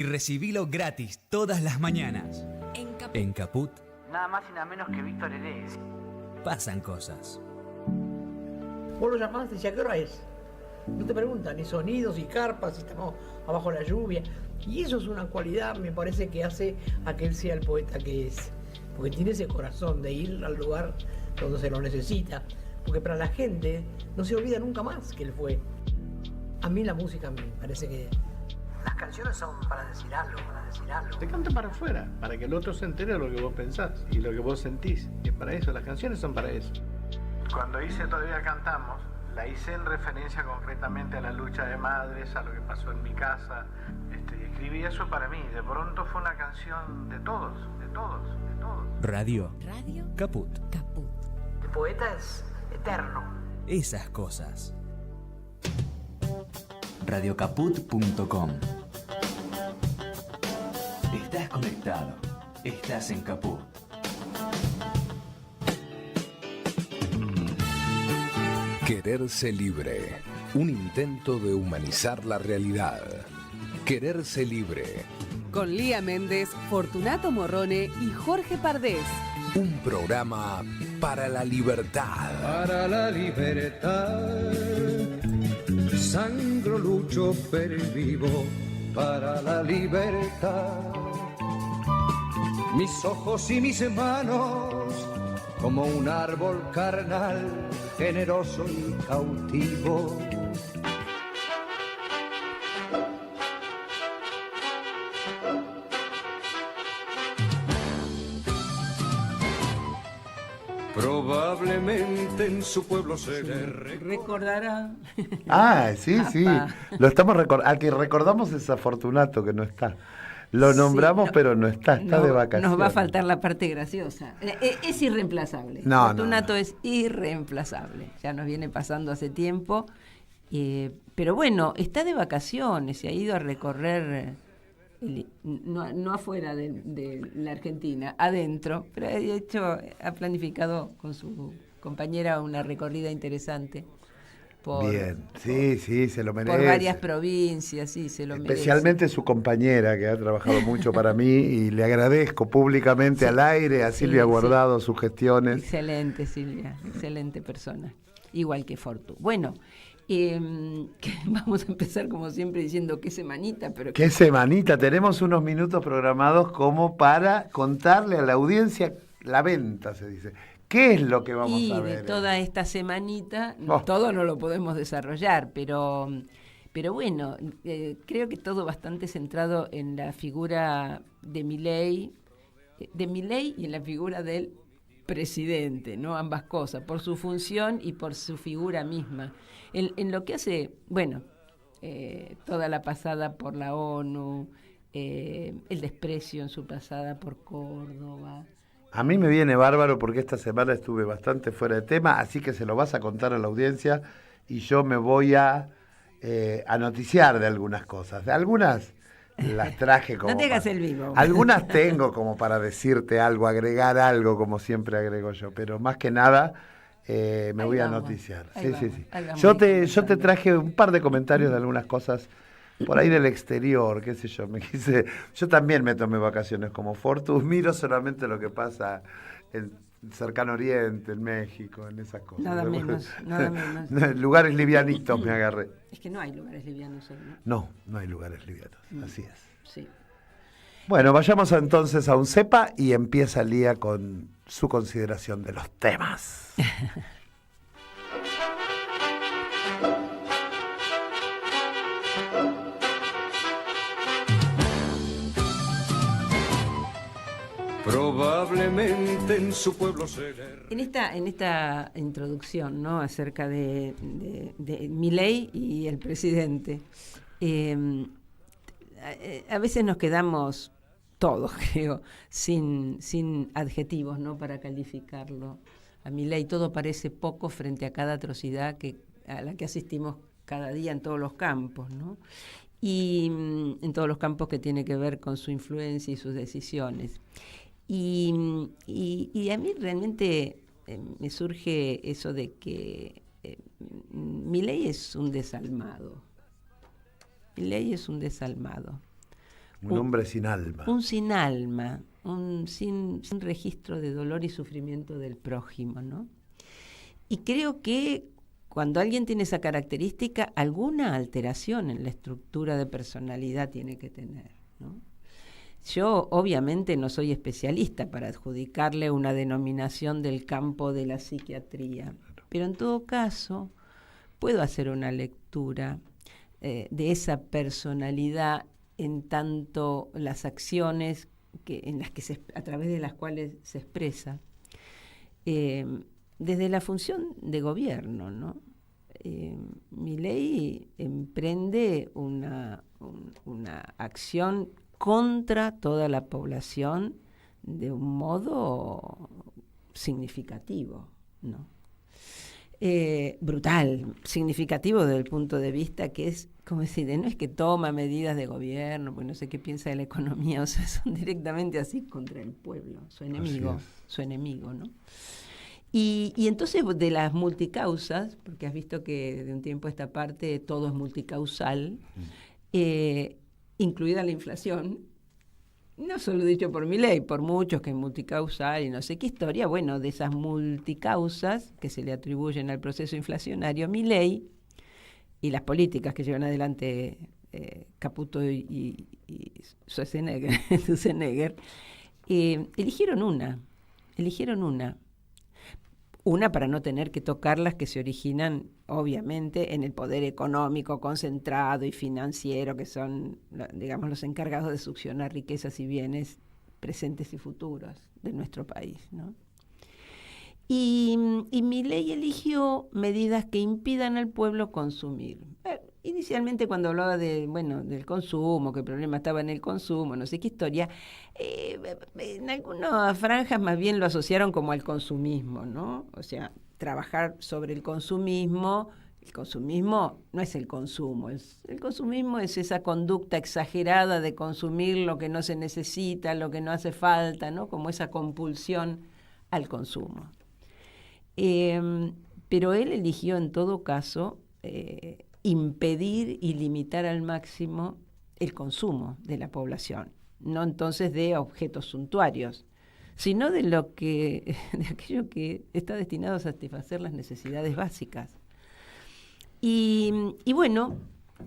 Y recibilo gratis todas las mañanas. En Caput. Nada más y nada menos que Víctor Heredia. Pasan cosas. Vos lo llamás y decís, ¿a qué hora es? No te preguntan ni sonidos, ni carpas, si estamos abajo de la lluvia. Y eso es una cualidad, me parece, que hace a que él sea el poeta que es. Porque tiene ese corazón de ir al lugar donde se lo necesita. Porque para la gente no se olvida nunca más que él fue. A mí la música me parece que las canciones son para decir algo, Te canta para afuera, para que el otro se entere de lo que vos pensás y lo que vos sentís. Y es para eso, las canciones son para eso. Cuando hice Todavía Cantamos, la hice en referencia concretamente a la lucha de madres, a lo que pasó en mi casa. Y escribí eso para mí. De pronto fue una canción de todos. Radio. Caput. el poeta es eterno. Esas cosas. Radiocaput.com. Estás conectado. Estás en Caput. Quererse libre. Un intento de humanizar la realidad. Quererse libre. Con Lía Méndez, Fortunato Morrone y Jorge Pardés. Un programa para la libertad. Para la libertad, sangro, lucho, pervivo para la libertad. Mis ojos y mis manos, como un árbol carnal, generoso y cautivo. Probablemente en su pueblo se le recordará. Ah, sí. Lo estamos al que recordamos es a Fortunato, que no está. Lo nombramos, pero no está de vacaciones. Nos va a faltar la parte graciosa. Es irreemplazable. Fortunato es irreemplazable. Ya nos viene pasando hace tiempo. Pero bueno, está de vacaciones, se ha ido a recorrer, no afuera de la Argentina, adentro, pero de hecho ha planificado con su compañera una recorrida interesante. Bien, sí, se lo merece. Por varias provincias, sí, se lo merece. Especialmente su compañera, que ha trabajado mucho para mí, y le agradezco públicamente al aire a Silvia Guardado sus gestiones. Excelente, Silvia, excelente persona, igual que Fortu. Bueno, vamos a empezar como siempre diciendo qué semanita, pero... ¿Qué semanita? Tenemos unos minutos programados como para contarle a la audiencia la venta, se dice. ¿Qué es lo que vamos a ver? Y de toda esta semanita, todo no lo podemos desarrollar, pero bueno, creo que todo bastante centrado en la figura de Milei y en la figura del presidente, ¿no? Ambas cosas, por su función y por su figura misma. En lo que hace, bueno, toda la pasada por la ONU, el desprecio en su pasada por Córdoba. A mí me viene bárbaro porque esta semana estuve bastante fuera de tema, así que se lo vas a contar a la audiencia y yo me voy a noticiar de algunas cosas. De algunas las traje como... No te hagas el vivo. Algunas tengo como para decirte algo, agregar algo, como siempre agrego yo, pero más que nada me voy a noticiar. Sí. Yo te traje un par de comentarios de algunas cosas por ahí del exterior, qué sé yo, yo también me tomé vacaciones como Fortu, miro solamente lo que pasa en Cercano Oriente, en México, en esas cosas. Nada menos. Lugares livianitos me agarré. Es que no hay lugares livianos hoy, ¿no? No hay lugares livianos, así es. Sí. Bueno, vayamos entonces a un cepa y empieza Lía con su consideración de los temas. Probablemente en su pueblo se le... En esta introducción, ¿no?, acerca de Milei y el presidente, a veces nos quedamos todos, creo, sin adjetivos, ¿no?, para calificarlo. A Milei todo parece poco frente a cada atrocidad a la que asistimos cada día en todos los campos, ¿no? Y en todos los campos que tiene que ver con su influencia y sus decisiones. Y a mí realmente me surge eso de que Milei es un desalmado. Milei es un desalmado. Un hombre sin alma. Un sin alma, sin registro de dolor y sufrimiento del prójimo, ¿no? Y creo que cuando alguien tiene esa característica, alguna alteración en la estructura de personalidad tiene que tener, ¿no? Yo obviamente no soy especialista para adjudicarle una denominación del campo de la psiquiatría, pero en todo caso puedo hacer una lectura de esa personalidad en tanto las acciones a través de las cuales se expresa, desde la función de gobierno, ¿no? Milei emprende una acción contra toda la población de un modo significativo, ¿no? Brutal, significativo desde el punto de vista que es, como decir, no es que toma medidas de gobierno, pues no sé qué piensa de la economía, o sea, son directamente así contra el pueblo, su enemigo, ¿no? Y entonces de las multicausas, porque has visto que de un tiempo a esta parte todo es multicausal, incluida la inflación, no solo dicho por Milei, por muchos que es multicausal y no sé qué historia, bueno, de esas multicausas que se le atribuyen al proceso inflacionario, Milei y las políticas que llevan adelante Caputo y Schwarzenegger, eligieron una para no tener que tocar las que se originan, obviamente, en el poder económico concentrado y financiero, que son, digamos, los encargados de succionar riquezas y bienes presentes y futuros de nuestro país, ¿no? Y Milei eligió medidas que impidan al pueblo consumir. Inicialmente cuando hablaba del consumo, que el problema estaba en el consumo, no sé qué historia, en algunas franjas más bien lo asociaron como al consumismo, ¿no? O sea, trabajar sobre el consumismo no es el consumo, el consumismo es esa conducta exagerada de consumir lo que no se necesita, lo que no hace falta, ¿no? Como esa compulsión al consumo. Pero él eligió en todo caso impedir y limitar al máximo el consumo de la población, no entonces de objetos suntuarios, sino de aquello que está destinado a satisfacer las necesidades básicas. Y bueno,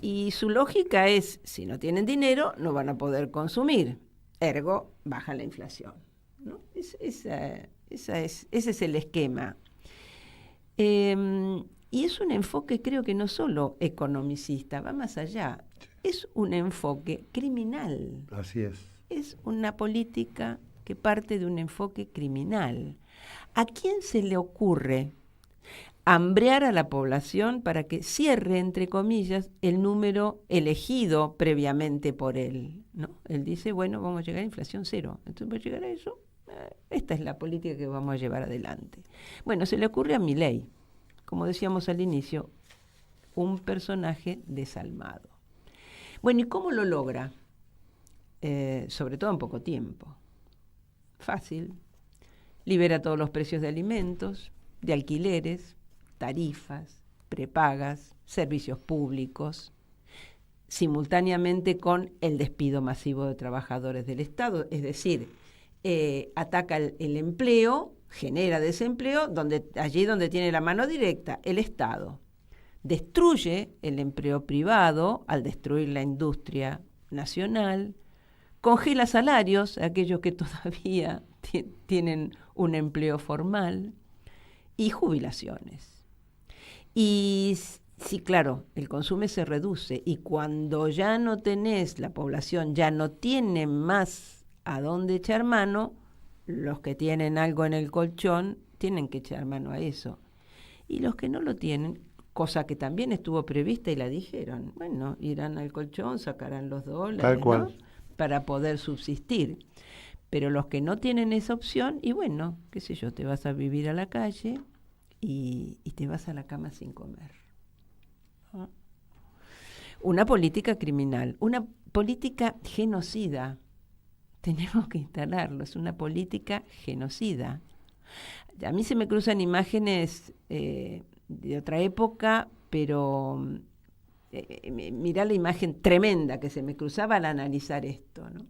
y su lógica es, si no tienen dinero, no van a poder consumir, ergo, baja la inflación, ¿no? Ese es el esquema. Y es un enfoque, creo que no solo economicista, va más allá. Es un enfoque criminal. Así es. Es una política que parte de un enfoque criminal. ¿A quién se le ocurre hambrear a la población para que cierre, entre comillas, el número elegido previamente por él, ¿no? Él dice, bueno, vamos a llegar a inflación cero. Entonces, para llegar a eso, esta es la política que vamos a llevar adelante. Bueno, se le ocurre a Milei, como decíamos al inicio, un personaje desalmado. Bueno, ¿y cómo lo logra? Sobre todo en poco tiempo. Fácil. Libera todos los precios de alimentos, de alquileres, tarifas, prepagas, servicios públicos, simultáneamente con el despido masivo de trabajadores del Estado, es decir, ataca el empleo, genera desempleo allí donde tiene la mano directa, el Estado. Destruye el empleo privado al destruir la industria nacional, congela salarios a aquellos que todavía tienen un empleo formal y jubilaciones. Y sí, claro, el consumo se reduce y cuando ya no tenés, la población ya no tiene más a dónde echar mano, los que tienen algo en el colchón tienen que echar mano a eso. Y los que no lo tienen, cosa que también estuvo prevista y la dijeron, bueno, irán al colchón, sacarán los dólares, tal cual, ¿no? Para poder subsistir. Pero los que no tienen esa opción, y bueno, qué sé yo, te vas a vivir a la calle y te vas a la cama sin comer. ¿Ah? Una política criminal, una política genocida. Tenemos que instalarlo, es una política genocida. A mí se me cruzan imágenes de otra época, pero mirá la imagen tremenda que se me cruzaba al analizar esto, ¿no?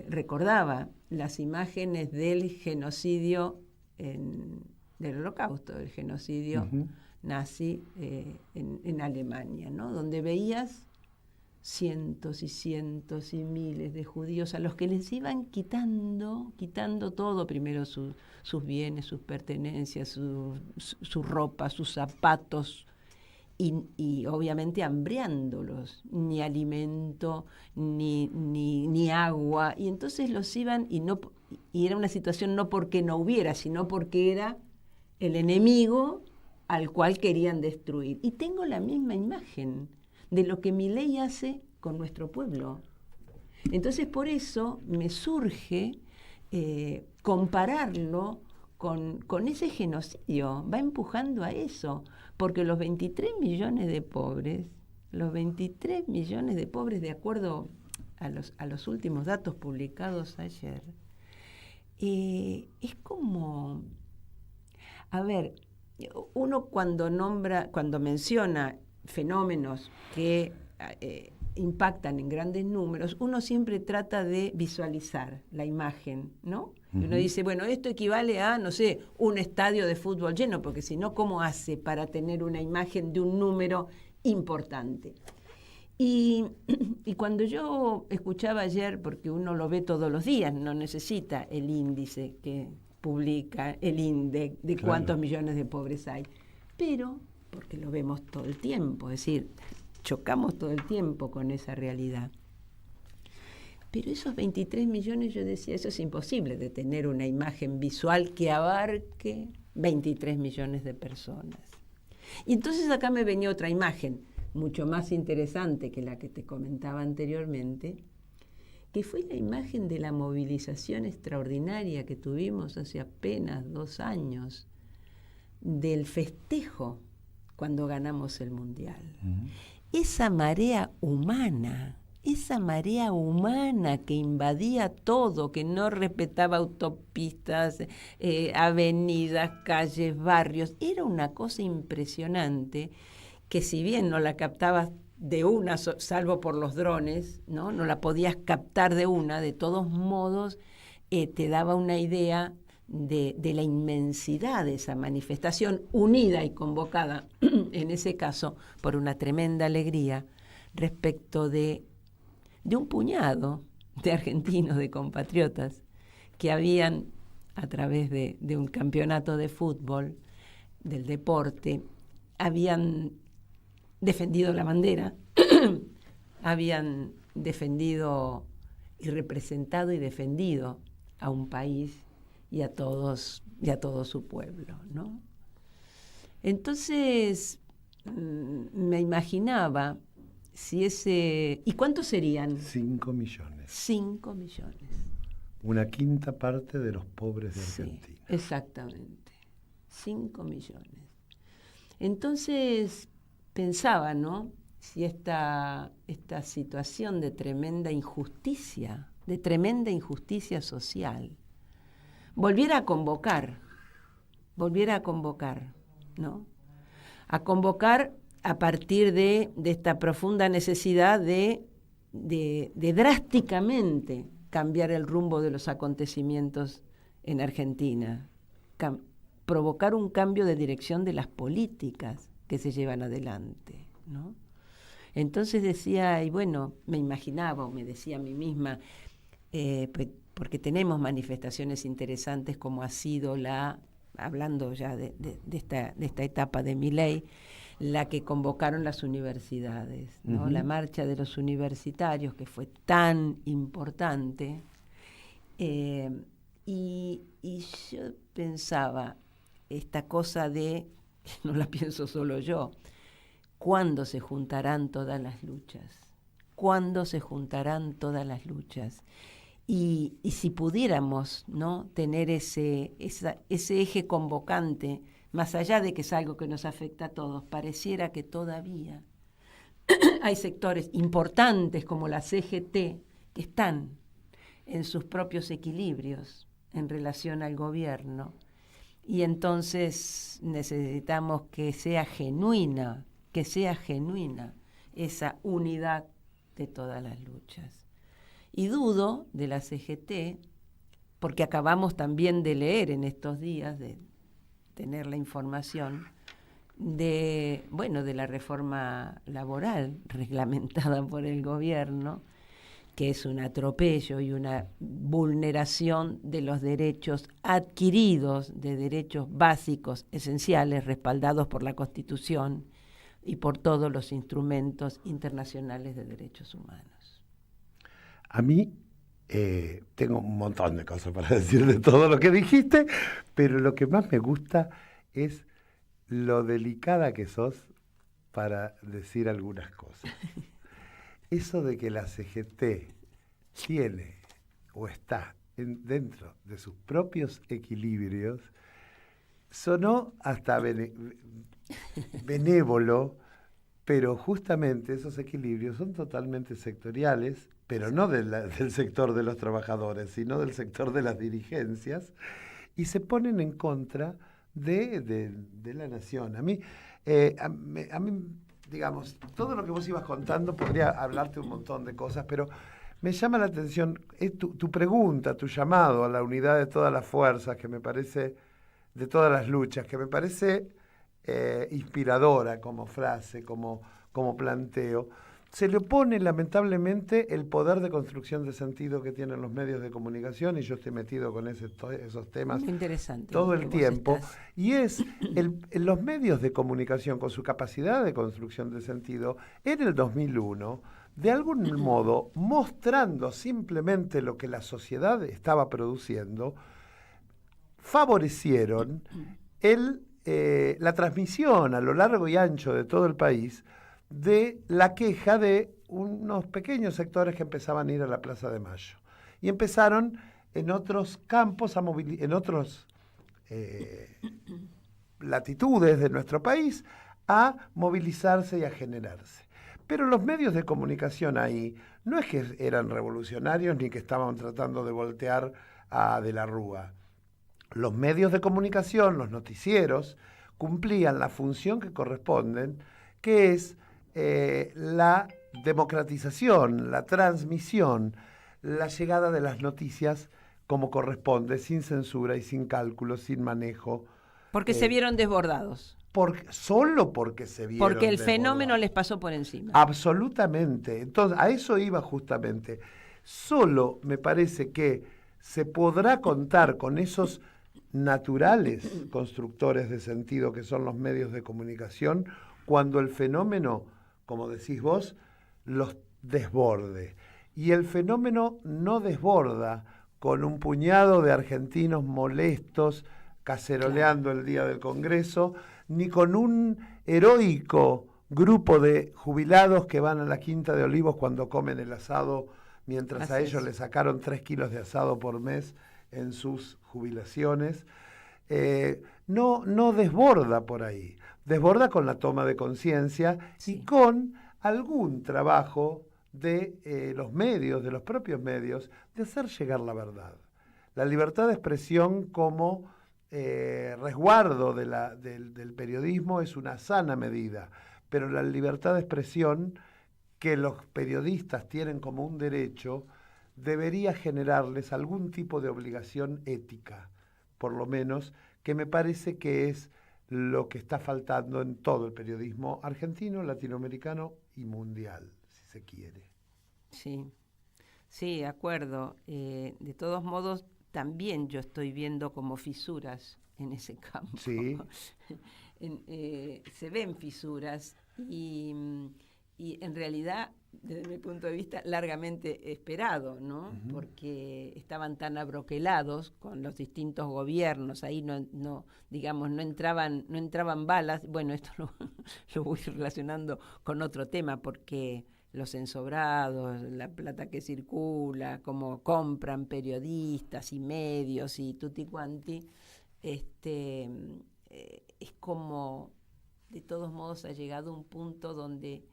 Recordaba las imágenes del genocidio del Holocausto, del genocidio nazi en Alemania, ¿no? Donde veías cientos y cientos y miles de judíos a los que les iban quitando todo, primero sus bienes, sus pertenencias, su ropa, sus zapatos, y obviamente hambriándolos, ni alimento, ni agua, y entonces los iban, y era una situación no porque no hubiera, sino porque era el enemigo al cual querían destruir. Y tengo la misma imagen de lo que Milei hace con nuestro pueblo. Entonces, por eso me surge compararlo con ese genocidio. Va empujando a eso, porque los 23 millones de pobres, de acuerdo a los últimos datos publicados ayer, es como, a ver, uno cuando menciona fenómenos que impactan en grandes números, uno siempre trata de visualizar la imagen, ¿no? Y uno dice, bueno, esto equivale a, no sé, un estadio de fútbol lleno, porque si no, ¿cómo hace para tener una imagen de un número importante? Y cuando yo escuchaba ayer, porque uno lo ve todos los días, no necesita el índice que publica el INDEC de cuántos millones de pobres hay, pero porque lo vemos todo el tiempo, es decir, chocamos todo el tiempo con esa realidad. Pero esos 23 millones, yo decía, eso es imposible de tener una imagen visual que abarque 23 millones de personas. Y entonces acá me venía otra imagen, mucho más interesante que la que te comentaba anteriormente, que fue la imagen de la movilización extraordinaria que tuvimos hace apenas 2 años, del festejo cuando ganamos el Mundial. Esa marea humana que invadía todo, que no respetaba autopistas, avenidas, calles, barrios, era una cosa impresionante que si bien no la captabas de una, salvo por los drones, no la podías captar de una, de todos modos te daba una idea de la inmensidad de esa manifestación, unida y convocada, en ese caso, por una tremenda alegría respecto de un puñado de argentinos, de compatriotas, que habían, a través de un campeonato de fútbol, del deporte, habían defendido la bandera, habían defendido y representado y defendido a un país y a todo su pueblo, ¿no? Entonces me imaginaba si ese... ¿Y cuántos serían? 5 millones. 5 millones. Una quinta parte de los pobres de Argentina. Sí, exactamente. 5 millones. Entonces pensaba, ¿no? Si esta situación de tremenda injusticia social, volviera a convocar, ¿no? A convocar a partir de esta profunda necesidad de drásticamente cambiar el rumbo de los acontecimientos en Argentina, provocar un cambio de dirección de las políticas que se llevan adelante, ¿no? Entonces decía, y bueno, me imaginaba o me decía a mí misma, porque tenemos manifestaciones interesantes como ha sido hablando ya de esta etapa de Milei, la que convocaron las universidades, ¿no? La marcha de los universitarios, que fue tan importante. Y yo pensaba, esta cosa de, no la pienso solo yo, ¿cuándo se juntarán todas las luchas? ¿Cuándo se juntarán todas las luchas? Y si pudiéramos, ¿no?, tener ese eje convocante, más allá de que es algo que nos afecta a todos, pareciera que todavía hay sectores importantes como la CGT que están en sus propios equilibrios en relación al gobierno, Y entonces necesitamos que sea genuina esa unidad de todas las luchas. Y dudo de la CGT, porque acabamos también de leer en estos días, de tener la información, de la reforma laboral reglamentada por el gobierno, que es un atropello y una vulneración de los derechos adquiridos, de derechos básicos, esenciales, respaldados por la Constitución y por todos los instrumentos internacionales de derechos humanos. A mí tengo un montón de cosas para decir de todo lo que dijiste, pero lo que más me gusta es lo delicada que sos para decir algunas cosas. Eso de que la CGT tiene o está dentro de sus propios equilibrios sonó hasta benévolo, pero justamente esos equilibrios son totalmente sectoriales, pero no del sector de los trabajadores, sino del sector de las dirigencias, y se ponen en contra de la nación. A mí, digamos, todo lo que vos ibas contando, podría hablarte un montón de cosas, pero me llama la atención tu pregunta, tu llamado a la unidad de todas las fuerzas, que me parece, de todas las luchas, que me parece inspiradora como frase, como planteo. Se le opone lamentablemente el poder de construcción de sentido que tienen los medios de comunicación, y yo estoy metido con esos temas todo el tiempo, y es los medios de comunicación con su capacidad de construcción de sentido en el 2001, de algún modo mostrando simplemente lo que la sociedad estaba produciendo, favorecieron la transmisión a lo largo y ancho de todo el país de la queja de unos pequeños sectores que empezaban a ir a la Plaza de Mayo. Y empezaron en otros campos, en otras latitudes de nuestro país, a movilizarse y a generarse. Pero los medios de comunicación ahí no es que eran revolucionarios ni que estaban tratando de voltear a De la Rúa. Los medios de comunicación, los noticieros, cumplían la función que corresponden, que es la democratización, la transmisión, la llegada de las noticias como corresponde, sin censura y sin cálculo, sin manejo. Porque se vieron desbordados. Solo porque se vieron porque el desbordados. Fenómeno les pasó por encima. Absolutamente. Entonces, a eso iba justamente. Solo me parece que se podrá contar con esos naturales constructores de sentido que son los medios de comunicación cuando el fenómeno, como decís vos, los desborde. Y el fenómeno no desborda con un puñado de argentinos molestos caceroleando el día del Congreso, ni con un heroico grupo de jubilados que van a la Quinta de Olivos cuando comen el asado, mientras a ellos les sacaron 3 kilos de asado por mes en sus jubilaciones. No desborda por ahí. Desborda con la toma de conciencia y con algún trabajo de los medios, de los propios medios, de hacer llegar la verdad. La libertad de expresión como resguardo del periodismo es una sana medida, pero la libertad de expresión que los periodistas tienen como un derecho debería generarles algún tipo de obligación ética, por lo menos, que me parece que es lo que está faltando en todo el periodismo argentino, latinoamericano y mundial, si se quiere. Sí, de acuerdo. De todos modos, también yo estoy viendo como fisuras en ese campo. Sí. Se ven fisuras y en realidad, desde mi punto de vista, largamente esperado, ¿no? Uh-huh. Porque estaban tan abroquelados con los distintos gobiernos, ahí no entraban balas. Bueno, esto lo voy relacionando con otro tema, porque los ensobrados, la plata que circula, cómo compran periodistas y medios y tutti quanti, es como, de todos modos, ha llegado un punto donde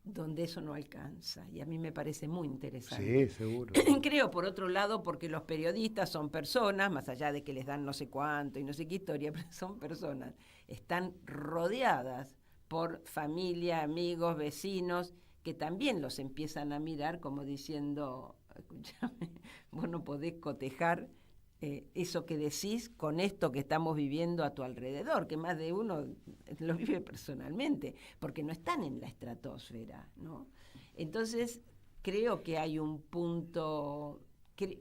donde eso no alcanza, y a mí me parece muy interesante. Sí, seguro. Creo, por otro lado, porque los periodistas son personas, más allá de que les dan no sé cuánto y no sé qué historia, pero son personas, están rodeadas por familia, amigos, vecinos, que también los empiezan a mirar como diciendo, escúchame, vos no podés cotejar eso que decís con esto que estamos viviendo a tu alrededor, que más de uno lo vive personalmente, porque no están en la estratosfera, ¿no? Entonces, creo que hay un punto,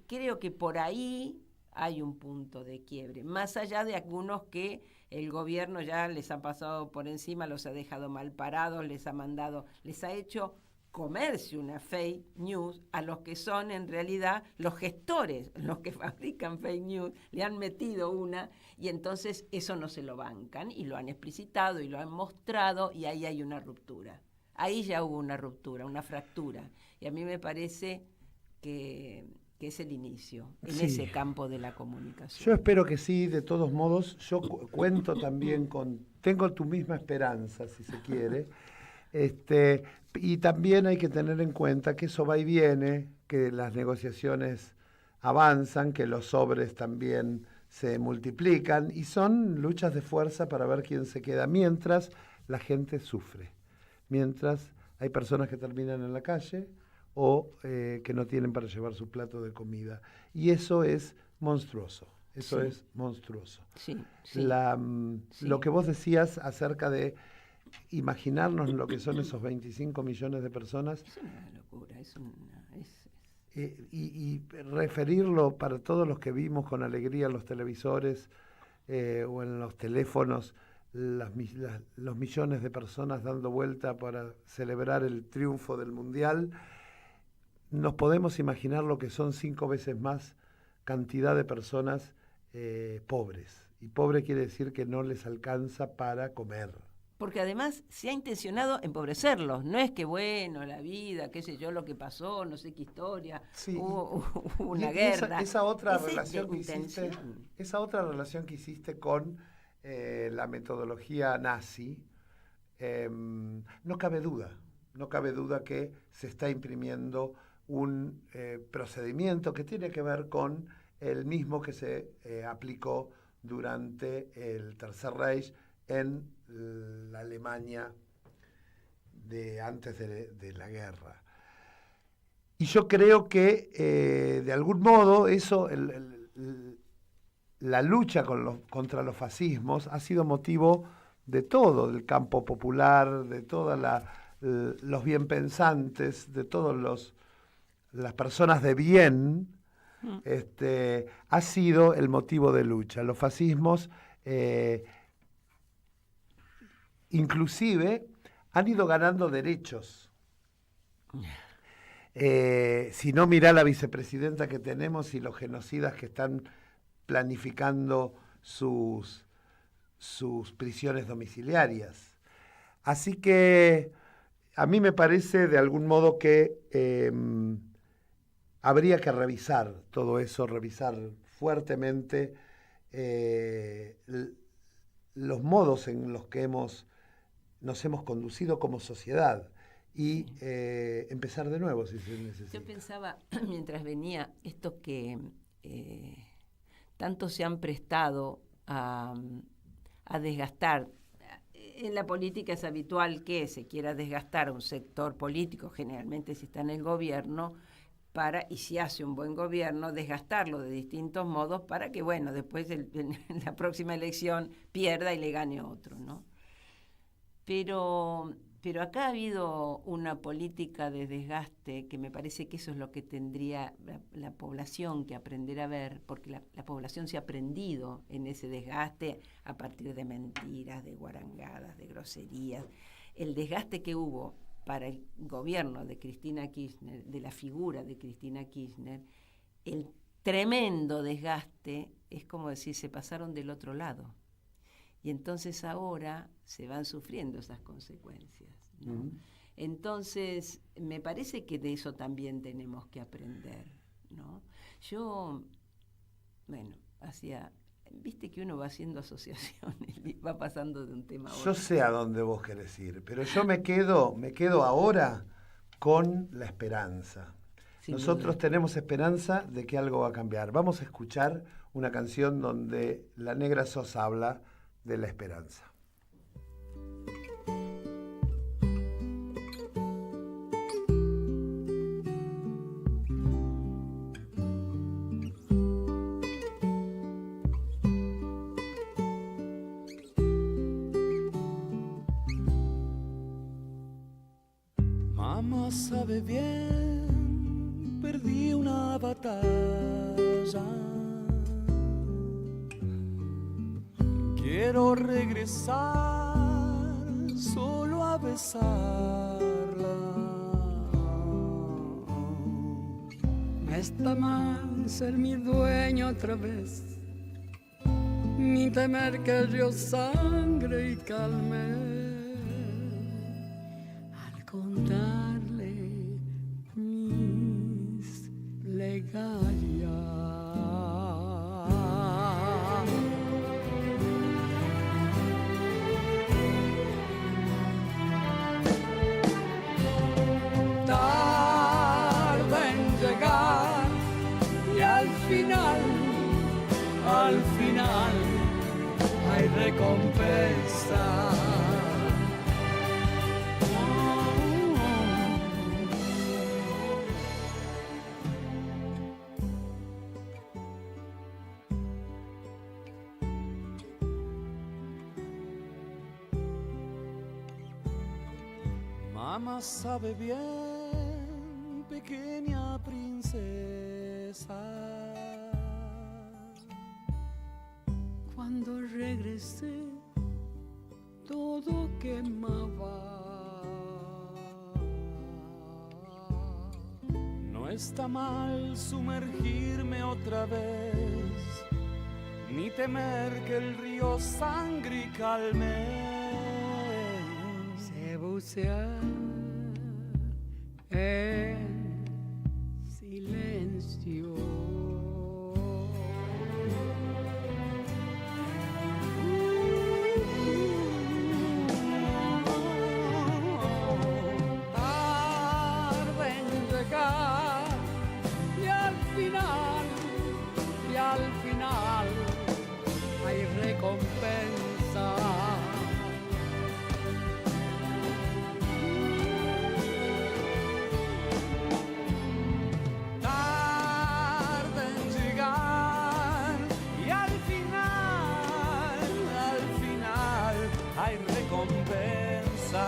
creo que por ahí hay un punto de quiebre, más allá de algunos que el gobierno ya les ha pasado por encima, los ha dejado mal parados, les ha hecho comerse una fake news a los que son en realidad los gestores, los que fabrican fake news, le han metido una y entonces eso no se lo bancan y lo han explicitado y lo han mostrado y ahí hay una ruptura. Ahí ya hubo una ruptura, una fractura y a mí me parece que es el inicio en ese campo de la comunicación. Yo espero que sí, de todos modos, yo cuento también tengo tu misma esperanza, si se quiere. Y también hay que tener en cuenta que eso va y viene, que las negociaciones avanzan, que los sobres también se multiplican y son luchas de fuerza para ver quién se queda, mientras la gente sufre, mientras hay personas que terminan en la calle o que no tienen para llevar su plato de comida. Y eso es monstruoso, es monstruoso. Sí. Lo que vos decías acerca de imaginarnos lo que son esos 25 millones de personas. Es una locura, y referirlo para todos los que vimos con alegría en los televisores o en los teléfonos, los millones de personas dando vuelta para celebrar el triunfo del Mundial, nos podemos imaginar lo que son 5 veces más cantidad de personas pobres. Y pobre quiere decir que no les alcanza para comer. Porque además se ha intencionado empobrecerlos. No es que, bueno, la vida, qué sé yo, lo que pasó, no sé qué historia, hubo una guerra. Esa otra relación que hiciste con la metodología nazi, no cabe duda que se está imprimiendo un procedimiento que tiene que ver con el mismo que se aplicó durante el Tercer Reich en la Alemania de antes de la guerra. Y yo creo que de algún modo eso, la lucha contra los fascismos ha sido motivo de todo, del campo popular, de todos los bienpensantes, de todas las personas de bien, ha sido el motivo de lucha. Los fascismos inclusive han ido ganando derechos. Si no, mirá la vicepresidenta que tenemos y los genocidas que están planificando sus prisiones domiciliarias. Así que a mí me parece de algún modo que habría que revisar todo eso, revisar fuertemente los modos en los que nos hemos conducido como sociedad y empezar de nuevo si se necesita. Yo pensaba, mientras venía, estos que tanto se han prestado a desgastar. En la política es habitual que se quiera desgastar a un sector político, generalmente si está en el gobierno, y si hace un buen gobierno, desgastarlo de distintos modos para que, bueno, después en la próxima elección pierda y le gane otro, ¿no? Pero acá ha habido una política de desgaste que me parece que eso es lo que tendría la población que aprender a ver, porque la población se ha aprendido en ese desgaste a partir de mentiras, de guarangadas, de groserías. El desgaste que hubo para el gobierno de Cristina Kirchner, de la figura de Cristina Kirchner, el tremendo desgaste es como decir, se pasaron del otro lado. Y entonces ahora se van sufriendo esas consecuencias, ¿no? Uh-huh. Entonces, me parece que de eso también tenemos que aprender, ¿no? Yo, bueno, viste que uno va haciendo asociaciones y va pasando de un tema a otro. Yo sé a dónde vos querés ir, pero yo me quedo ahora con la esperanza. Sin Nosotros duda. tenemos esperanza de que algo va a cambiar. Vamos a escuchar una canción donde la Negra Sosa habla de la esperanza. Mamá sabe bien, perdí una batalla. Quiero regresar solo a besarla. No está mal ser mi dueño otra vez, ni temer que el río sangre y calme. Al contarle mis plegarias. Tarda en llegar y al final hay recompensa. Mamá sabe bien, pequeña princesa. Cuando regresé, todo quemaba. No está mal sumergirme otra vez, ni temer que el río sangre y calme. Se bucea en silencio. Tarde en llegar y al final hay recompensa. Hay recompensa.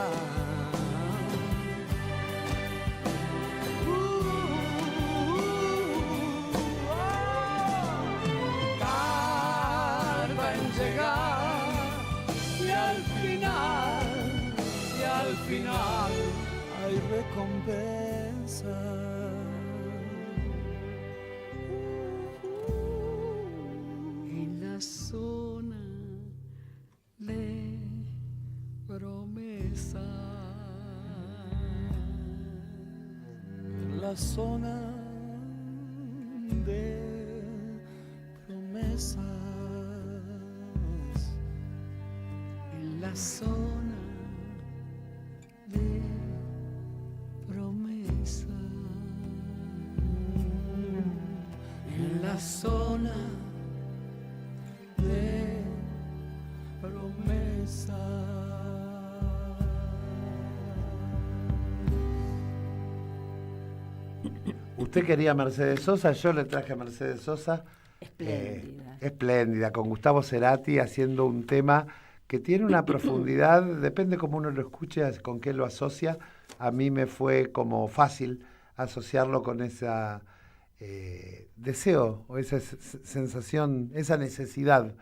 Tarda en llegar y al final hay recompensa. En la zona de promesa. En la zona de promesas. En la zona de promesa. En la zona de promesa. Usted quería a Mercedes Sosa, yo le traje a Mercedes Sosa. Espléndida. Espléndida, con Gustavo Cerati haciendo un tema que tiene una profundidad, depende cómo uno lo escuche, con qué lo asocia. A mí me fue como fácil asociarlo con ese deseo o esa sensación, esa necesidad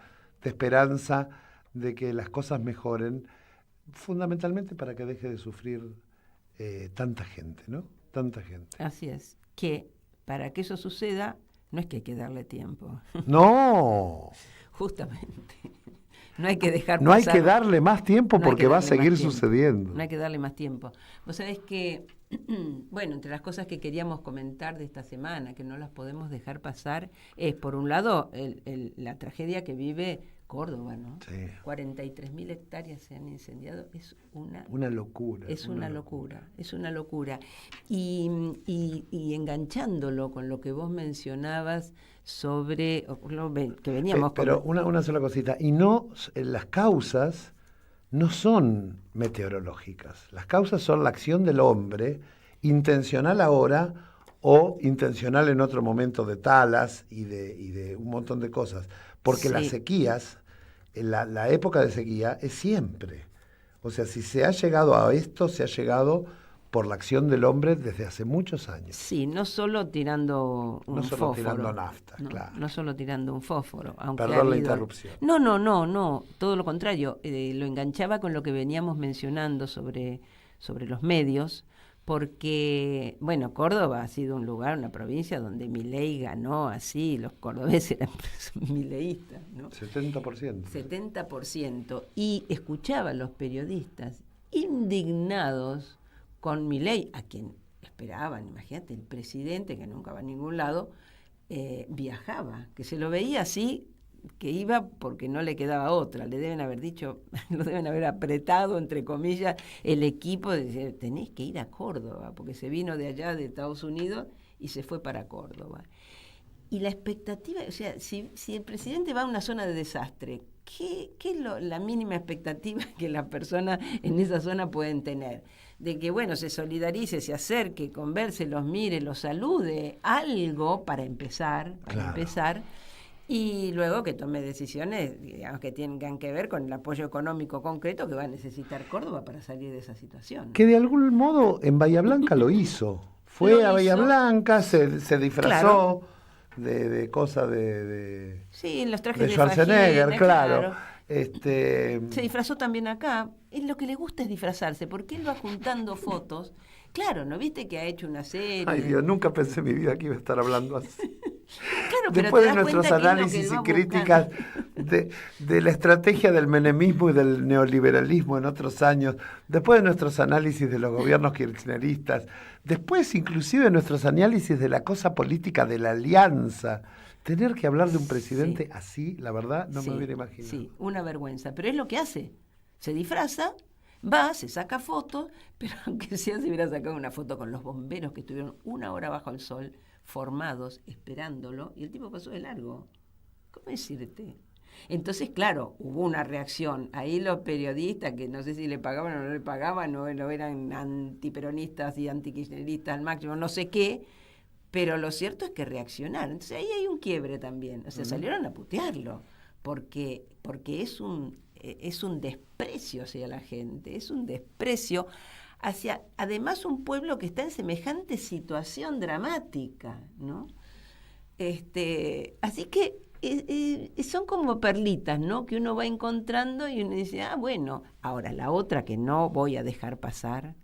de esperanza de que las cosas mejoren, fundamentalmente para que deje de sufrir tanta gente, ¿no? Tanta gente. Así es, que para que eso suceda no es que hay que darle tiempo. ¡No! Justamente. No hay que dejar hay que darle más tiempo porque va a seguir sucediendo. No hay que darle más tiempo. Vos sabés que Bueno, entre las cosas que queríamos comentar de esta semana, que no las podemos dejar pasar, es, por un lado, la tragedia que vive Córdoba, ¿no? Sí. 43.000 hectáreas se han incendiado, es una locura. Es una locura. Y enganchándolo con lo que vos mencionabas sobre que veníamos pero una sola cosita, y no, las causas no son meteorológicas, las causas son la acción del hombre, intencional ahora o intencional en otro momento de talas y de un montón de cosas, porque las sequías, la época de sequía es siempre. O sea, si se ha llegado a esto, se ha llegado por la acción del hombre desde hace muchos años. Sí, no solo tirando un fósforo. No solo tirando nafta, claro. No solo tirando un fósforo. Aunque Perdón la interrupción. No, todo lo contrario. Lo enganchaba con lo que veníamos mencionando sobre los medios, porque, bueno, Córdoba ha sido un lugar, una provincia donde Milei ganó así, los cordobeses eran mileístas, ¿no? 70%. 70%. Y escuchaba a los periodistas indignados con Milei, a quien esperaban, imagínate, el presidente, que nunca va a ningún lado, viajaba, que se lo veía así, que iba porque no le quedaba otra. Le deben haber dicho, lo deben haber apretado, entre comillas, el equipo de decir, tenés que ir a Córdoba, porque se vino de allá, de Estados Unidos, y se fue para Córdoba. Y la expectativa, o sea, si el presidente va a una zona de desastre, ¿qué es la mínima expectativa que las personas en esa zona pueden tener? De que, bueno, se solidarice, se acerque, converse, los mire, los salude, algo para empezar, y luego que tome decisiones, digamos, que tengan que ver con el apoyo económico concreto que va a necesitar Córdoba para salir de esa situación. Que de algún modo en Bahía Blanca lo hizo. Fue a Bahía Blanca, se disfrazó de cosas de sí, los trajes de Schwarzenegger, Fajine, claro. Se disfrazó también acá. Es lo que le gusta es disfrazarse, porque él va juntando fotos. Claro, ¿no viste que ha hecho una serie? Ay, Dios, nunca pensé en mi vida que iba a estar hablando así. Claro, después de nuestros análisis y críticas de la estrategia del menemismo y del neoliberalismo en otros años, después de nuestros análisis de los gobiernos kirchneristas, después inclusive de nuestros análisis de la cosa política de la alianza, tener que hablar de un presidente así, la verdad, no me hubiera imaginado. Sí, una vergüenza, pero es lo que hace. Se disfraza, va, se saca fotos, pero aunque sea se hubiera sacado una foto con los bomberos que estuvieron 1 hora bajo el sol, formados, esperándolo, y el tipo pasó de largo. ¿Cómo decirte? Entonces, claro, hubo una reacción. Ahí los periodistas, que no sé si le pagaban o no le pagaban, no eran antiperonistas y antikirchneristas al máximo, no sé qué, pero lo cierto es que reaccionaron. Entonces ahí hay un quiebre también. O sea, salieron a putearlo, porque es un desprecio hacia la gente, es un desprecio hacia, además, un pueblo que está en semejante situación dramática, ¿no? Así que son como perlitas, ¿no? Que uno va encontrando y uno dice, bueno. Ahora, la otra que no voy a dejar pasar,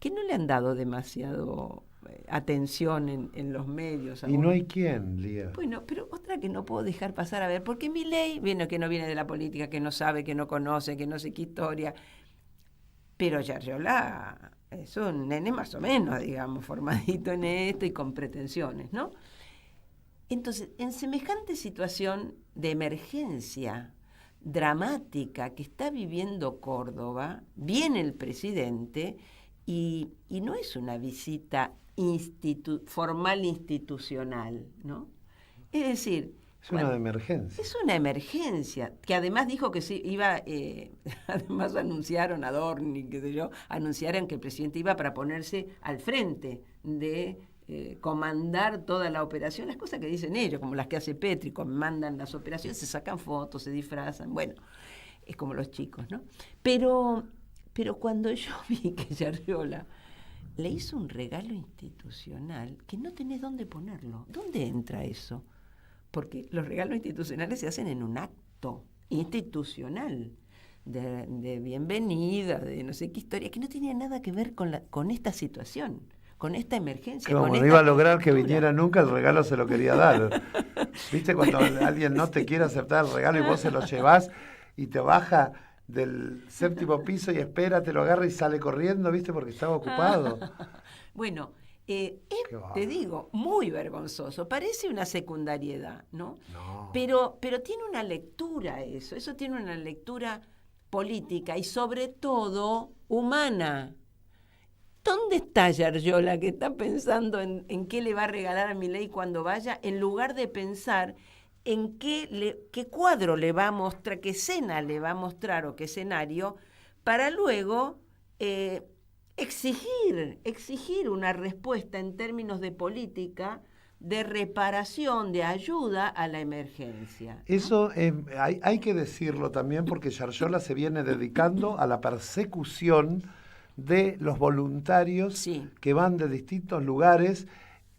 que no le han dado demasiado atención en los medios. Y no hay quien, Lía. Bueno, pero otra que no puedo dejar pasar, a ver, porque Milei, que no viene de la política, que no sabe, que no conoce, que no sé qué historia, pero Yarliola es un nene más o menos, digamos, formadito en esto y con pretensiones, ¿no? Entonces, en semejante situación de emergencia dramática que está viviendo Córdoba, viene el presidente y no es una visita formal institucional, ¿no? Es decir, es una emergencia. Es una emergencia, que además dijo que sí, iba, además anunciaron, Adorni, qué sé yo, anunciaron que el presidente iba para ponerse al frente de comandar toda la operación, las cosas que dicen ellos, como las que hace Petri, mandan las operaciones, se sacan fotos, se disfrazan, bueno, es como los chicos, ¿no? Pero cuando yo vi que Yarliola le hizo un regalo institucional, que no tenés dónde ponerlo, ¿dónde entra eso? Porque los regalos institucionales se hacen en un acto institucional de bienvenida, de no sé qué historia, que no tenía nada que ver con esta situación, con esta emergencia. Como no iba a lograr que viniera nunca, el regalo se lo quería dar. ¿Viste cuando alguien no te quiere aceptar el regalo y vos se lo llevás y te baja del 7º piso y espera, te lo agarra y sale corriendo, ¿viste? Porque estaba ocupado. Bueno, te digo, muy vergonzoso. Parece una secundariedad, ¿no? Pero tiene una lectura eso tiene una lectura política y sobre todo humana. ¿Dónde está Giorgiola que está pensando en qué le va a regalar a Milei cuando vaya, en lugar de pensar en qué cuadro le va a mostrar, qué escena le va a mostrar o qué escenario, para luego exigir una respuesta en términos de política, de reparación, de ayuda a la emergencia, ¿no? Eso hay que decirlo también, porque Giorgiola se viene dedicando a la persecución de los voluntarios que van de distintos lugares,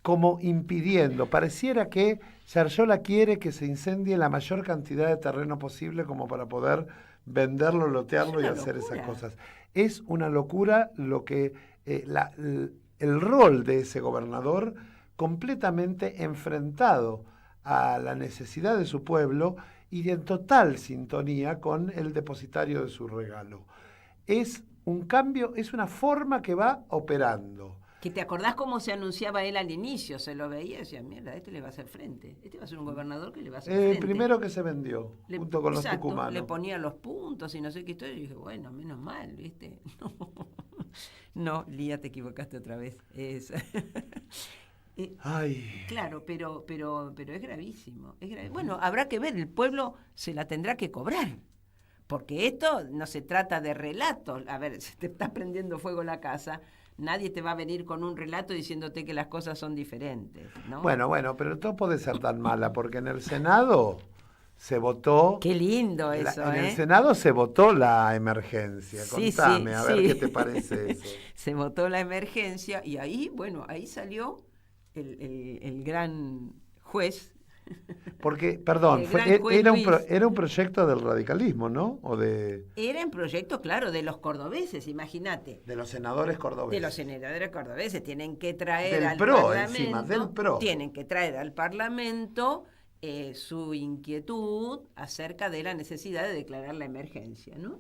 como impidiendo. Pareciera que Giorgiola quiere que se incendie la mayor cantidad de terreno posible como para poder venderlo, lotearlo y hacer esas cosas. Es una locura lo que el rol de ese gobernador, completamente enfrentado a la necesidad de su pueblo y en total sintonía con el depositario de su regalo. Es un cambio, es una forma que va operando. Que te acordás cómo se anunciaba él al inicio, se lo veía y decía, mierda, este le va a hacer frente, este va a ser un gobernador que le va a hacer frente. El primero que se vendió, junto con los tucumanos. Le ponía los puntos y no sé qué historia, y dije, bueno, menos mal, ¿viste? No, Lía, te equivocaste otra vez. Claro, pero es gravísimo. Bueno, habrá que ver, el pueblo se la tendrá que cobrar. Porque esto no se trata de relatos. A ver, si te está prendiendo fuego la casa, nadie te va a venir con un relato diciéndote que las cosas son diferentes, ¿no? Bueno, pero todo puede ser tan mala, porque en el Senado se votó... Qué lindo eso, En el Senado se votó la emergencia. Contame, a ver qué te parece eso. Se votó la emergencia y ahí, ahí salió el gran juez. Porque, perdón, era un proyecto del radicalismo, ¿no? Era un proyecto, claro, de los cordobeses, imagínate. De los senadores cordobeses. De los senadores cordobeses. Tienen que traer al Parlamento. Del PRO. Tienen que traer al Parlamento su inquietud acerca de la necesidad de declarar la emergencia, ¿no?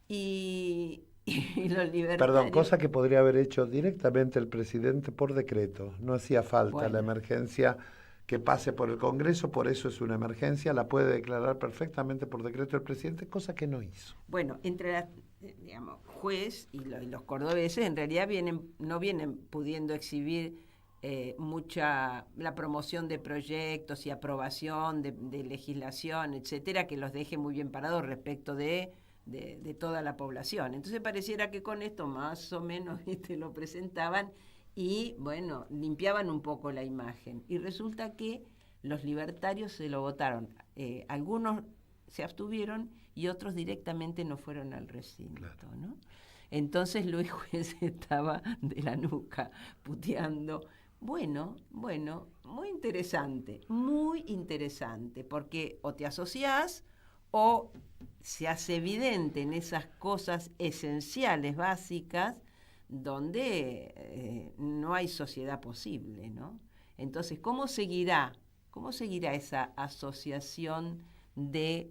Y los libertarios... Perdón, cosa que podría haber hecho directamente el presidente por decreto. No hacía falta la emergencia que pase por el Congreso, por eso es una emergencia, la puede declarar perfectamente por decreto el presidente, cosa que no hizo. Bueno, entre juez y los cordobeses en realidad no vienen pudiendo exhibir la promoción de proyectos y aprobación de legislación, etcétera, que los deje muy bien parados respecto de toda la población. Entonces pareciera que con esto más o menos lo presentaban y, limpiaban un poco la imagen. Y resulta que los libertarios se lo votaron. Algunos se abstuvieron y otros directamente no fueron al recinto, claro, ¿no? Entonces Luis Juez estaba de la nuca, puteando. Bueno, muy interesante, porque o te asociás o se hace evidente en esas cosas esenciales, básicas, donde no hay sociedad posible, ¿no? Entonces, ¿cómo seguirá esa asociación del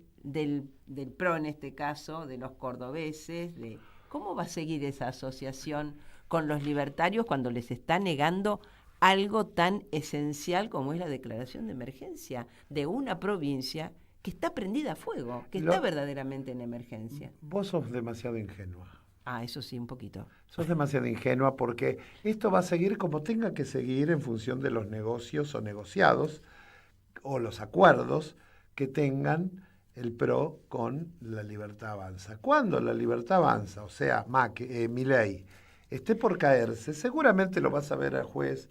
PRO, en este caso, de los cordobeses? ¿Cómo va a seguir esa asociación con los libertarios cuando les está negando algo tan esencial como es la declaración de emergencia de una provincia que está prendida a fuego, que está verdaderamente en emergencia? Vos sos demasiado ingenua. Eso sí, un poquito. Sos demasiado ingenua porque esto va a seguir como tenga que seguir en función de los negocios o negociados o los acuerdos que tengan el PRO con la Libertad Avanza. Cuando la Libertad Avanza, o sea, Milei, esté por caerse, seguramente lo vas a ver al juez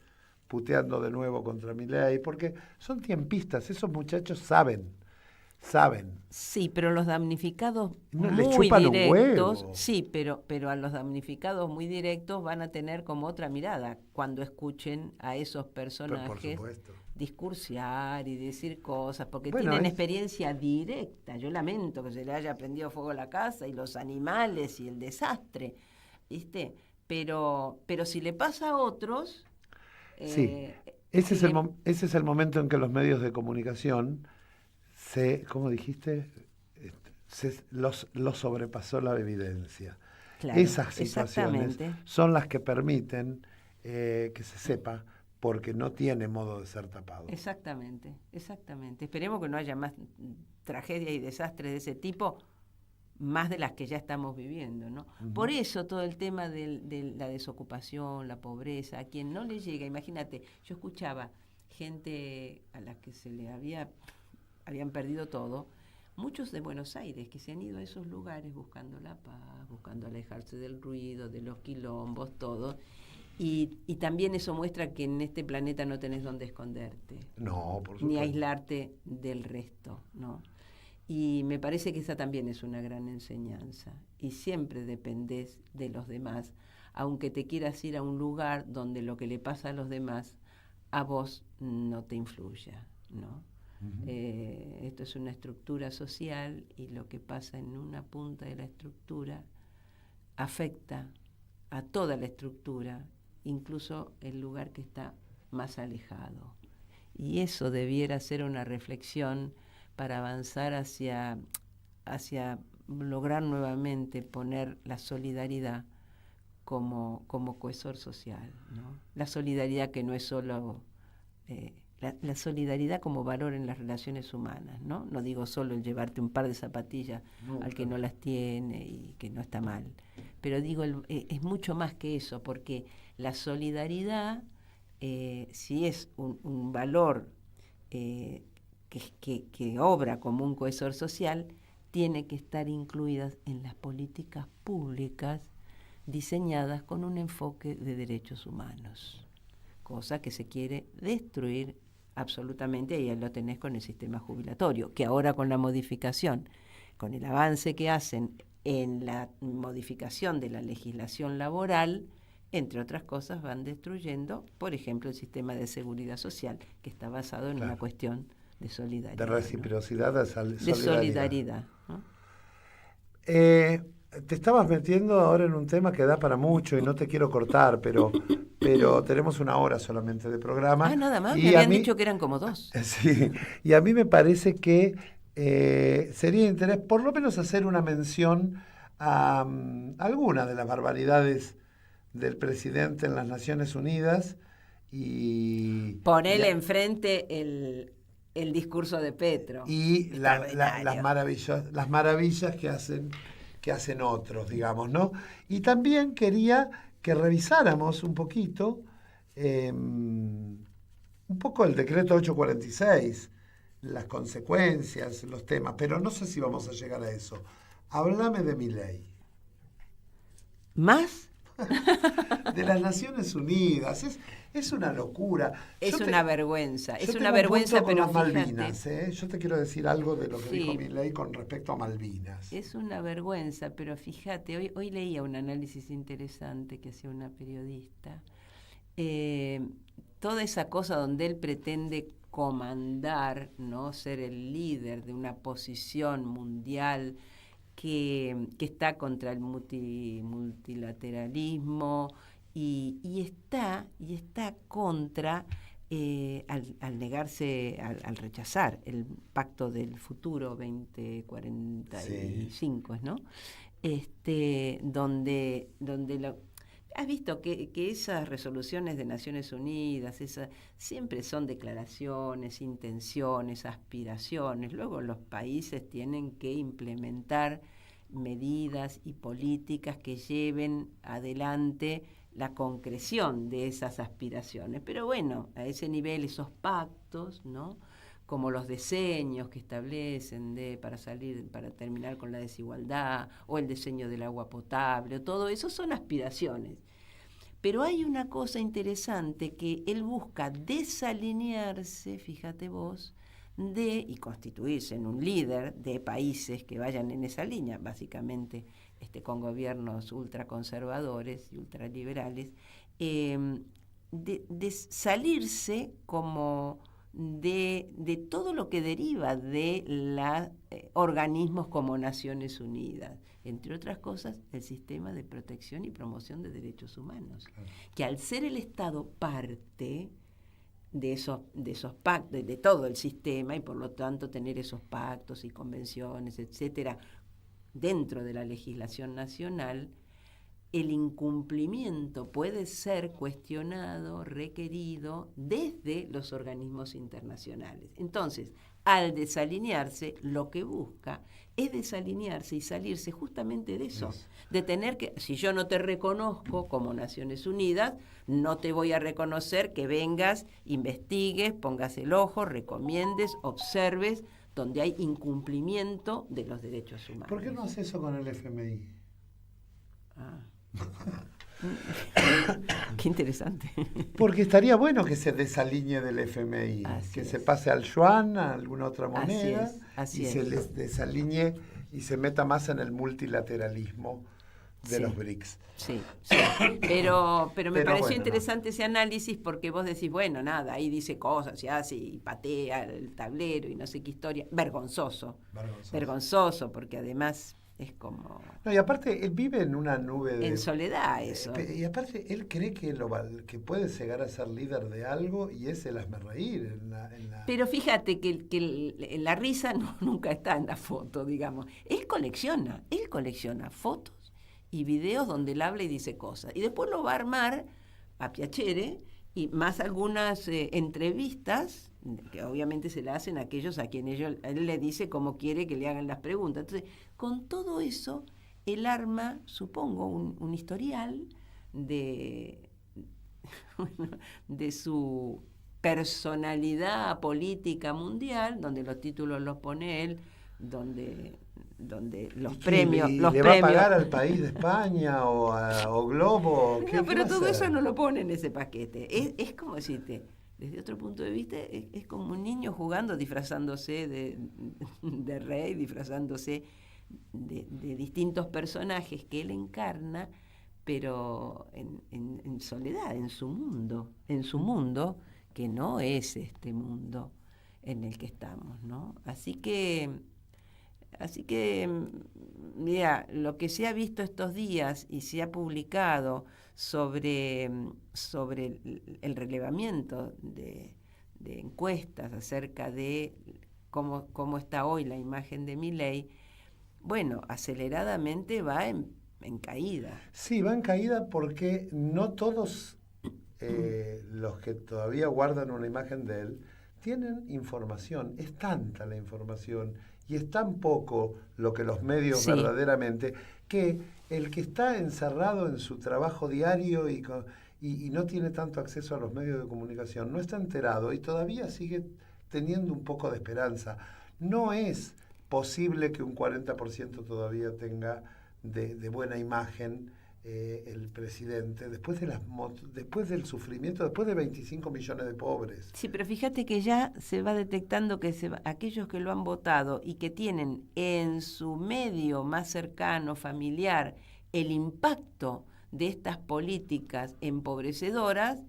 puteando de nuevo contra Milei, porque son tiempistas, esos muchachos saben. Sí, pero los damnificados les muy chupan directos, un huevo. sí, pero a los damnificados muy directos van a tener como otra mirada cuando escuchen a esos personajes discursiar y decir cosas, porque tienen experiencia directa. Yo lamento que se le haya prendido fuego a la casa y los animales y el desastre, ¿viste? Pero si le pasa a otros... sí, ese es el momento en que los medios de comunicación ¿cómo dijiste? Los sobrepasó la evidencia. Claro, esas situaciones son las que permiten que se sepa, porque no tiene modo de ser tapado. Exactamente. Esperemos que no haya más tragedias y desastres de ese tipo, más de las que ya estamos viviendo, ¿no? Uh-huh. Por eso todo el tema de la desocupación, la pobreza, a quien no le llega, imagínate, yo escuchaba gente a la que se le habían perdido todo, muchos de Buenos Aires que se han ido a esos lugares buscando la paz, buscando alejarse del ruido, de los quilombos, todo. Y también eso muestra que en este planeta no tenés dónde esconderte. No, por supuesto. Ni aislarte del resto, ¿no? Y me parece que esa también es una gran enseñanza. Y siempre dependés de los demás, aunque te quieras ir a un lugar donde lo que le pasa a los demás a vos no te influya, ¿no? Uh-huh. Esto es una estructura social y lo que pasa en una punta de la estructura afecta a toda la estructura, incluso el lugar que está más alejado. Y eso debiera ser una reflexión para avanzar hacia lograr nuevamente poner la solidaridad como cohesor social, ¿no? La solidaridad que no es solo la solidaridad como valor en las relaciones humanas, ¿no? No digo solo el llevarte un par de zapatillas al que no las tiene y que no está mal, pero digo es mucho más que eso, porque la solidaridad, si es un valor que obra como un cohesor social, tiene que estar incluida en las políticas públicas diseñadas con un enfoque de derechos humanos, cosa que se quiere destruir absolutamente, y ahí lo tenés con el sistema jubilatorio, que ahora con la modificación, con el avance que hacen en la modificación de la legislación laboral, entre otras cosas van destruyendo, por ejemplo, el sistema de seguridad social, que está basado en una cuestión de solidaridad. De reciprocidad, ¿no? De solidaridad, ¿no? Te estabas metiendo ahora en un tema que da para mucho y no te quiero cortar, pero tenemos 1 hora solamente de programa. Ah, nada más, me habían dicho que eran como 2. Sí, y a mí me parece que sería de interés por lo menos hacer una mención a alguna de las barbaridades del presidente en las Naciones Unidas y... Ponele enfrente el discurso de Petro. Y las maravillas que hacen otros, digamos, ¿no? Y también quería que revisáramos un poquito, un poco el decreto 846, las consecuencias, los temas, pero no sé si vamos a llegar a eso. Háblame de Milei. ¿Más? De las Naciones Unidas, es una locura. Es una vergüenza, es una vergüenza, pero las Malvinas, yo te quiero decir algo de lo que dijo Milei con respecto a Malvinas. Es una vergüenza, pero fíjate, hoy leía un análisis interesante que hacía una periodista, toda esa cosa donde él pretende comandar, ¿no? Ser el líder de una posición mundial que está contra el multilateralismo y está contra, al negarse, al rechazar el Pacto del Futuro 2045, sí. ¿No? Donde has visto que esas resoluciones de Naciones Unidas, siempre son declaraciones, intenciones, aspiraciones. Luego los países tienen que implementar medidas y políticas que lleven adelante la concreción de esas aspiraciones. Pero bueno, a ese nivel esos pactos, ¿no? Como los diseños que establecen para terminar con la desigualdad, o el diseño del agua potable, todo eso son aspiraciones. Pero hay una cosa interesante, que él busca desalinearse, fíjate vos, y constituirse en un líder de países que vayan en esa línea, básicamente con gobiernos ultraconservadores y ultraliberales, de salirse como de todo lo que deriva de los organismos como Naciones Unidas, entre otras cosas el sistema de protección y promoción de derechos humanos, claro. Que al ser el Estado parte de esos pactos, de todo el sistema, y por lo tanto tener esos pactos y convenciones, etcétera, dentro de la legislación nacional, el incumplimiento puede ser cuestionado, requerido desde los organismos internacionales. Entonces, al desalinearse, lo que busca es desalinearse y salirse justamente de eso, de tener que, si yo no te reconozco como Naciones Unidas, no te voy a reconocer que vengas, investigues, pongas el ojo, recomiendes, observes, donde hay incumplimiento de los derechos humanos. ¿Por qué no hace eso con el FMI? Qué interesante. Porque estaría bueno que se desalinee del FMI, se pase al yuan, a alguna otra moneda, se les desalinee y se meta más en el multilateralismo de los BRICS. Sí. Pero me pareció interesante ese análisis porque vos decís, bueno, nada, ahí dice cosas, se hace y patea el tablero y no sé qué historia. Vergonzoso, porque además es como... No, y aparte él vive en una nube de... En soledad eso. Y aparte él cree que puede llegar a ser líder de algo y es el hazmerreír. Pero fíjate que la risa nunca está en la foto, digamos. Él colecciona fotos y videos donde él habla y dice cosas. Y después lo va a armar a piacere y más algunas entrevistas que obviamente se le hacen a aquellos a quienes él le dice cómo quiere que le hagan las preguntas. Entonces, con todo eso, él arma, supongo, un historial de su personalidad política mundial, donde los títulos los pone él, donde los premios... ¿Le va a pagar al país de España o Globo? No, pero todo eso no lo pone en ese paquete. Es como decirte... Desde otro punto de vista, es como un niño jugando, disfrazándose de rey, disfrazándose de distintos personajes que él encarna, pero en soledad, en su mundo, que no es este mundo en el que estamos, ¿no? Así que, mira, lo que se ha visto estos días y se ha publicado sobre el relevamiento de encuestas acerca de cómo está hoy la imagen de Milei, bueno, aceleradamente va en caída. Sí, va en caída porque no todos los que todavía guardan una imagen de él tienen información. Es tanta la información y es tan poco lo que los medios verdaderamente, que el que está encerrado en su trabajo diario y no tiene tanto acceso a los medios de comunicación, no está enterado y todavía sigue teniendo un poco de esperanza. No es posible que un 40% todavía tenga de buena imagen el presidente, después del sufrimiento, después de 25 millones de pobres. Sí, pero fíjate que ya se va detectando que aquellos que lo han votado y que tienen en su medio más cercano, familiar, el impacto de estas políticas empobrecedoras,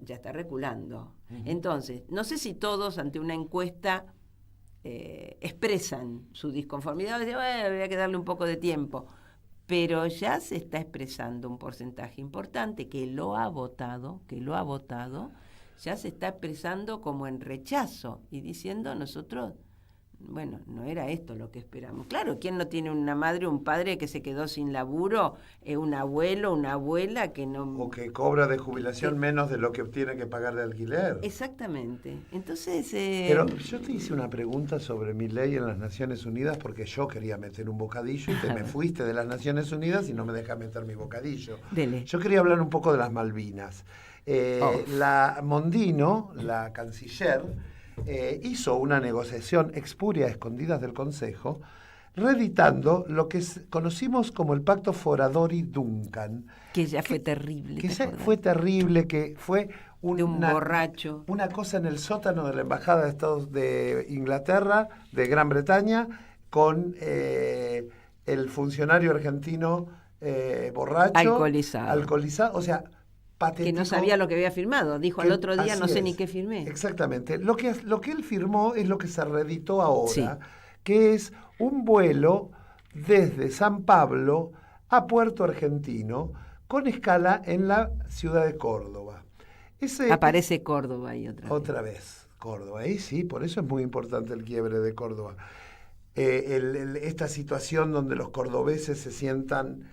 ya está reculando. Entonces, no sé si todos ante una encuesta expresan su disconformidad, dicen, habría que darle un poco de tiempo. Pero ya se está expresando un porcentaje importante que lo ha votado, ya se está expresando como en rechazo y diciendo nosotros, bueno, no era esto lo que esperamos. Claro, ¿quién no tiene una madre o un padre que se quedó sin laburo? Un abuelo, una abuela que no... O que cobra de jubilación menos de lo que tiene que pagar de alquiler. Exactamente. Entonces... Pero yo te hice una pregunta sobre Milei en las Naciones Unidas porque yo quería meter un bocadillo y te me fuiste de las Naciones Unidas y no me dejas meter mi bocadillo. Dele. Yo quería hablar un poco de las Malvinas. La Mondino, la canciller... hizo una negociación expuria a escondidas del Consejo, reeditando lo que conocimos como el Pacto Foradori-Duncan. Que ya fue terrible. Que fue terrible, que fue un borracho. Una cosa en el sótano de la Embajada de Inglaterra, de Gran Bretaña, con el funcionario argentino borracho. Alcoholizado. O sea... patético. Que no sabía lo que había firmado. Dijo al otro día, no sé ni qué firmé. Exactamente. Lo que él firmó es lo que se reeditó ahora, que es un vuelo desde San Pablo a Puerto Argentino con escala en la ciudad de Córdoba. Aparece Córdoba ahí otra vez. Córdoba, ahí sí, por eso es muy importante el quiebre de Córdoba. Esta situación donde los cordobeses se sientan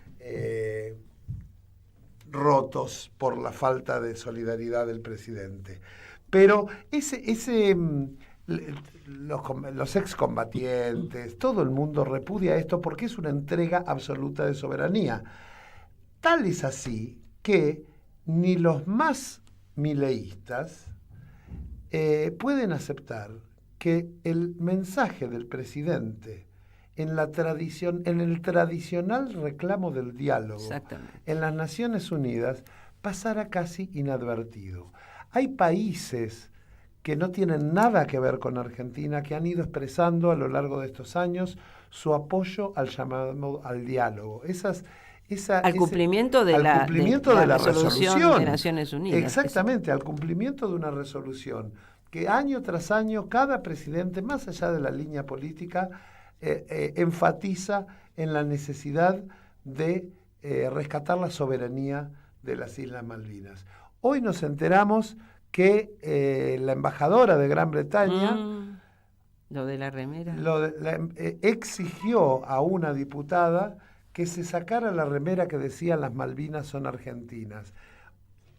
rotos por la falta de solidaridad del presidente. Pero los excombatientes, todo el mundo repudia esto porque es una entrega absoluta de soberanía. Tal es así que ni los más mileístas pueden aceptar que el mensaje del presidente en el tradicional reclamo del diálogo en las Naciones Unidas pasara casi inadvertido. Hay países que no tienen nada que ver con Argentina, que han ido expresando a lo largo de estos años su apoyo al llamado al diálogo. Al cumplimiento de la resolución de Naciones Unidas. Exactamente, al cumplimiento de una resolución que año tras año cada presidente, más allá de la línea política, enfatiza en la necesidad de rescatar la soberanía de las Islas Malvinas. Hoy nos enteramos que la embajadora de Gran Bretaña lo de la remera exigió a una diputada que se sacara la remera que decía las Malvinas son argentinas.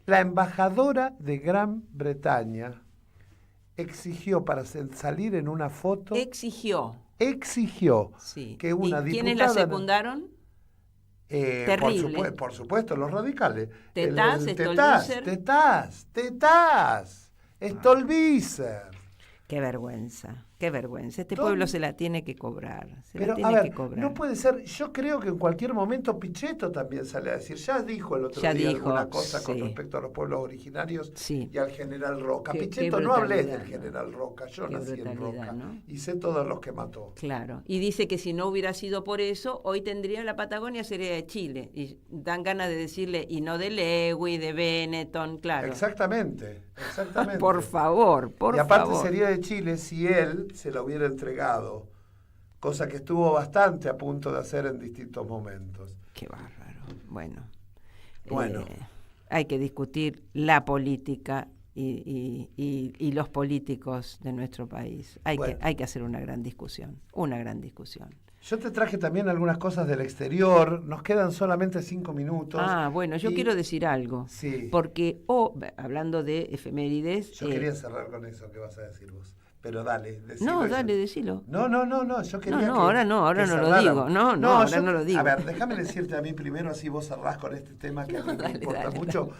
La embajadora de Gran Bretaña exigió para salir en una foto. Exigió que una diputada. ¿Quiénes la secundaron? Terrible. Por supuesto, los radicales. Tetaz, Stolbizer. Qué vergüenza. Este pueblo se la tiene que cobrar. No puede ser. Yo creo que en cualquier momento Pichetto también sale a decir. Ya dijo el otro día alguna cosa con respecto a los pueblos originarios y al general Roca. Pichetto, no hablé del general Roca. Yo nací en Roca, ¿no? Y sé todos los que mató. Claro. Y dice que si no hubiera sido por eso, hoy tendría la Patagonia, sería de Chile. Y dan ganas de decirle, y no de Lewy, de Benetton, claro. Exactamente. Por favor. Y aparte sería de Chile si él se la hubiera entregado, cosa que estuvo bastante a punto de hacer en distintos momentos. Qué bárbaro. Bueno. Hay que discutir la política y los políticos de nuestro país. Hay que hacer una gran discusión. Yo te traje también algunas cosas del exterior. Nos quedan solamente 5 minutos. Yo quiero decir algo. Sí. Porque, hablando de efemérides... Yo quería cerrar con eso que vas a decir vos. Pero dale, decilo. Decilo. No, yo quería ahora no lo digo. Ahora no lo digo. A ver, déjame decirte a mí primero, así vos cerrás con este tema que a mí me importa mucho.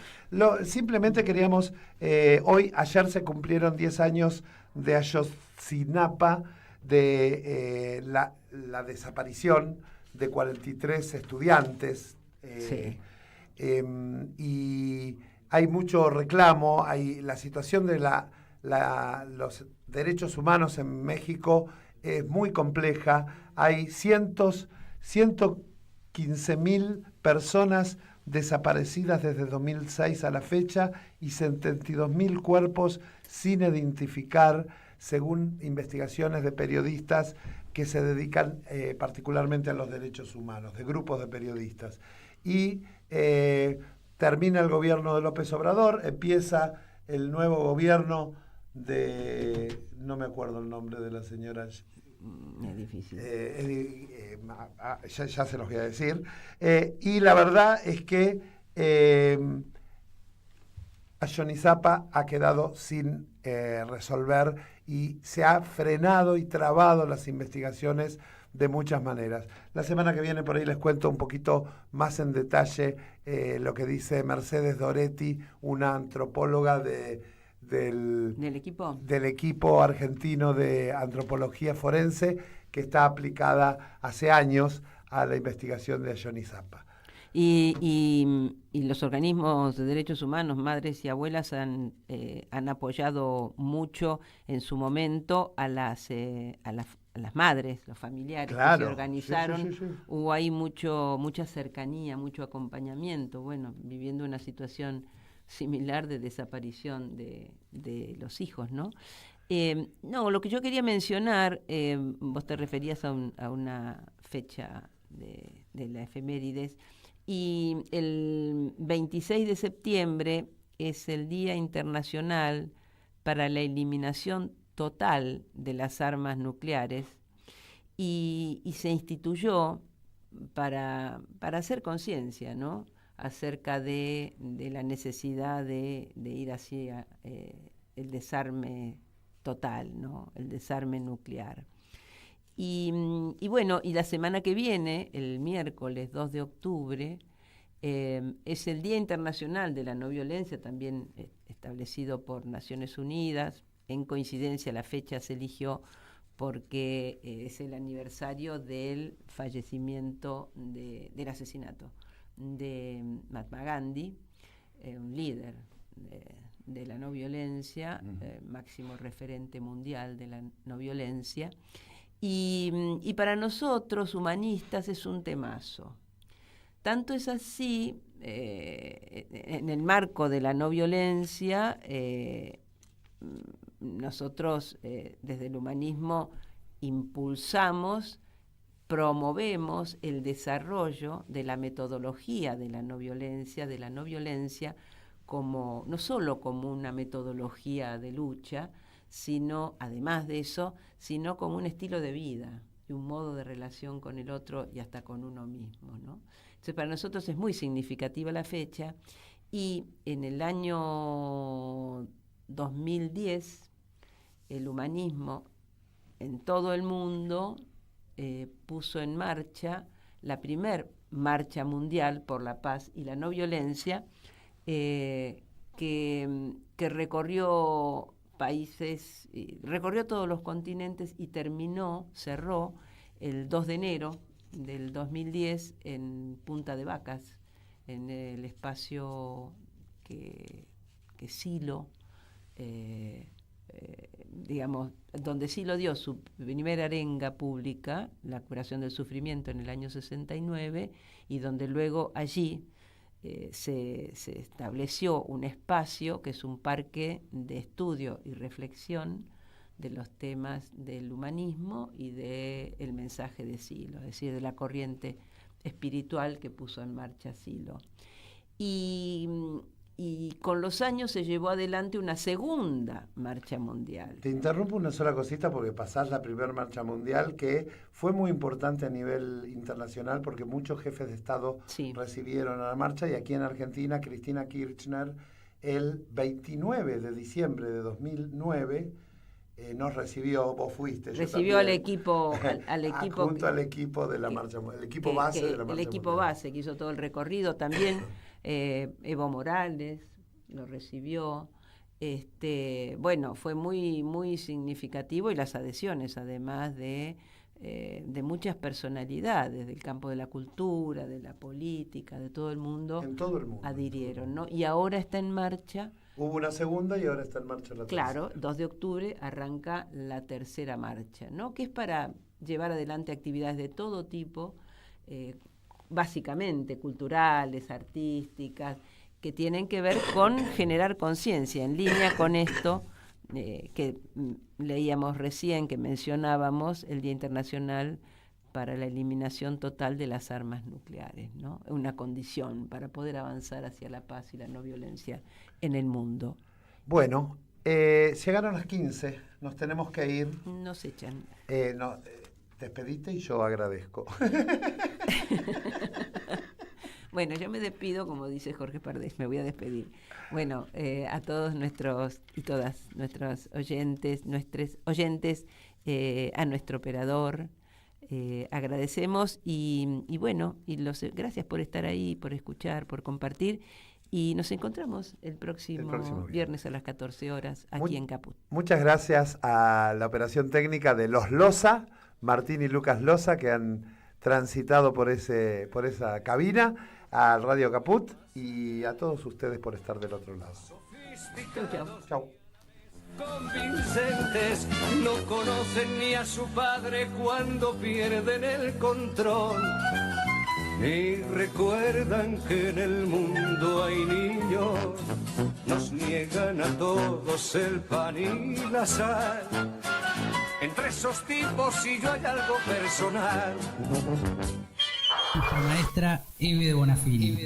Simplemente queríamos, ayer se cumplieron 10 años de Ayotzinapa, de la desaparición de 43 estudiantes. Y hay mucho reclamo, hay la situación de los derechos humanos en México es muy compleja. Hay 115.000 personas desaparecidas desde 2006 a la fecha y 72.000 cuerpos sin identificar, según investigaciones de periodistas que se dedican particularmente a los derechos humanos, de grupos de periodistas. Y termina el gobierno de López Obrador, empieza el nuevo gobierno no me acuerdo el nombre de la señora. Es difícil. Ya se los voy a decir. Y la verdad es que Ayotzinapa ha quedado sin resolver y se ha frenado y trabado las investigaciones de muchas maneras. La semana que viene por ahí les cuento un poquito más en detalle lo que dice Mercedes Doretti, una antropóloga del equipo argentino de antropología forense que está aplicada hace años a la investigación de Ayotzinapa. Y los organismos de derechos humanos, madres y abuelas, han apoyado mucho en su momento a las madres, los familiares que se organizaron. Sí. Hubo ahí mucha cercanía, mucho acompañamiento, viviendo una situación similar de desaparición de los hijos, ¿no? Lo que yo quería mencionar, vos te referías a una fecha de la efemérides, y el 26 de septiembre es el Día Internacional para la Eliminación Total de las Armas Nucleares, y se instituyó para hacer conciencia, ¿no?, acerca de la necesidad de ir hacia el desarme total, ¿no?, el desarme nuclear. Y bueno, y la semana que viene, el miércoles 2 de octubre, es el Día Internacional de la No Violencia, también establecido por Naciones Unidas. En coincidencia, la fecha se eligió porque es el aniversario del fallecimiento, del asesinato de Mahatma Gandhi, un líder de la no violencia, máximo referente mundial de la no violencia. Y para nosotros, humanistas, es un temazo. Tanto es así, en el marco de la no violencia, nosotros desde el humanismo impulsamos, promovemos el desarrollo de la metodología de la no violencia como, no solo como una metodología de lucha, sino, además de eso, sino como un estilo de vida y un modo de relación con el otro y hasta con uno mismo, ¿no? Entonces, para nosotros es muy significativa la fecha, y en el año 2010 el humanismo en todo el mundo puso en marcha la primer marcha mundial por la paz y la no violencia, que recorrió países, recorrió todos los continentes y cerró el 2 de enero del 2010 en Punta de Vacas, en el espacio que Silo, digamos, donde Silo dio su primera arenga pública, la curación del sufrimiento, en el año 69, y donde luego allí se estableció un espacio que es un parque de estudio y reflexión de los temas del humanismo y del mensaje de Silo, es decir, de la corriente espiritual que puso en marcha Silo. Y con los años se llevó adelante una segunda marcha mundial. Te interrumpo una sola cosita porque pasás la primera marcha mundial, que fue muy importante a nivel internacional porque muchos jefes de Estado recibieron a la marcha, y aquí en Argentina, Cristina Kirchner, el 29 de diciembre de 2009, nos recibió, vos fuiste. Recibió al equipo junto al equipo de la marcha, el equipo base de la marcha. El equipo base que hizo todo el recorrido también. Evo Morales lo recibió. Bueno, fue muy, muy significativo, y las adhesiones, además de muchas personalidades del campo de la cultura, de la política, de todo el mundo, en todo el mundo adhirieron, ¿no? Y ahora está en marcha. Hubo una segunda y ahora está en marcha la tercera. Claro, 2 de octubre arranca la tercera marcha, ¿no?, que es para llevar adelante actividades de todo tipo, básicamente culturales, artísticas, que tienen que ver con generar conciencia, en línea con esto que leíamos recién, que mencionábamos, el Día Internacional para la Eliminación Total de las Armas Nucleares, ¿no? Una condición para poder avanzar hacia la paz y la no violencia en el mundo. Bueno, llegaron las 15, nos tenemos que ir. Nos echan. Despedite y yo agradezco. Bueno, yo me despido, como dice Jorge Pardés, me voy a despedir. Bueno, a todos nuestros y todas nuestros oyentes, a nuestro operador, agradecemos y bueno, gracias por estar ahí, por escuchar, por compartir, y nos encontramos el próximo viernes a las 14 horas aquí en Caput. Muchas gracias a la operación técnica de los Loza, Martín y Lucas Loza, que han transitado por esa cabina, al Radio Caput, y a todos ustedes por estar del otro lado. Chau. Convincentes, no conocen ni a su padre cuando pierden el control, ni recuerdan que en el mundo hay niños, nos niegan a todos el pan y la sal. Entre esos tipos y yo hay algo personal. Nuestra maestra Eve de Bonafini.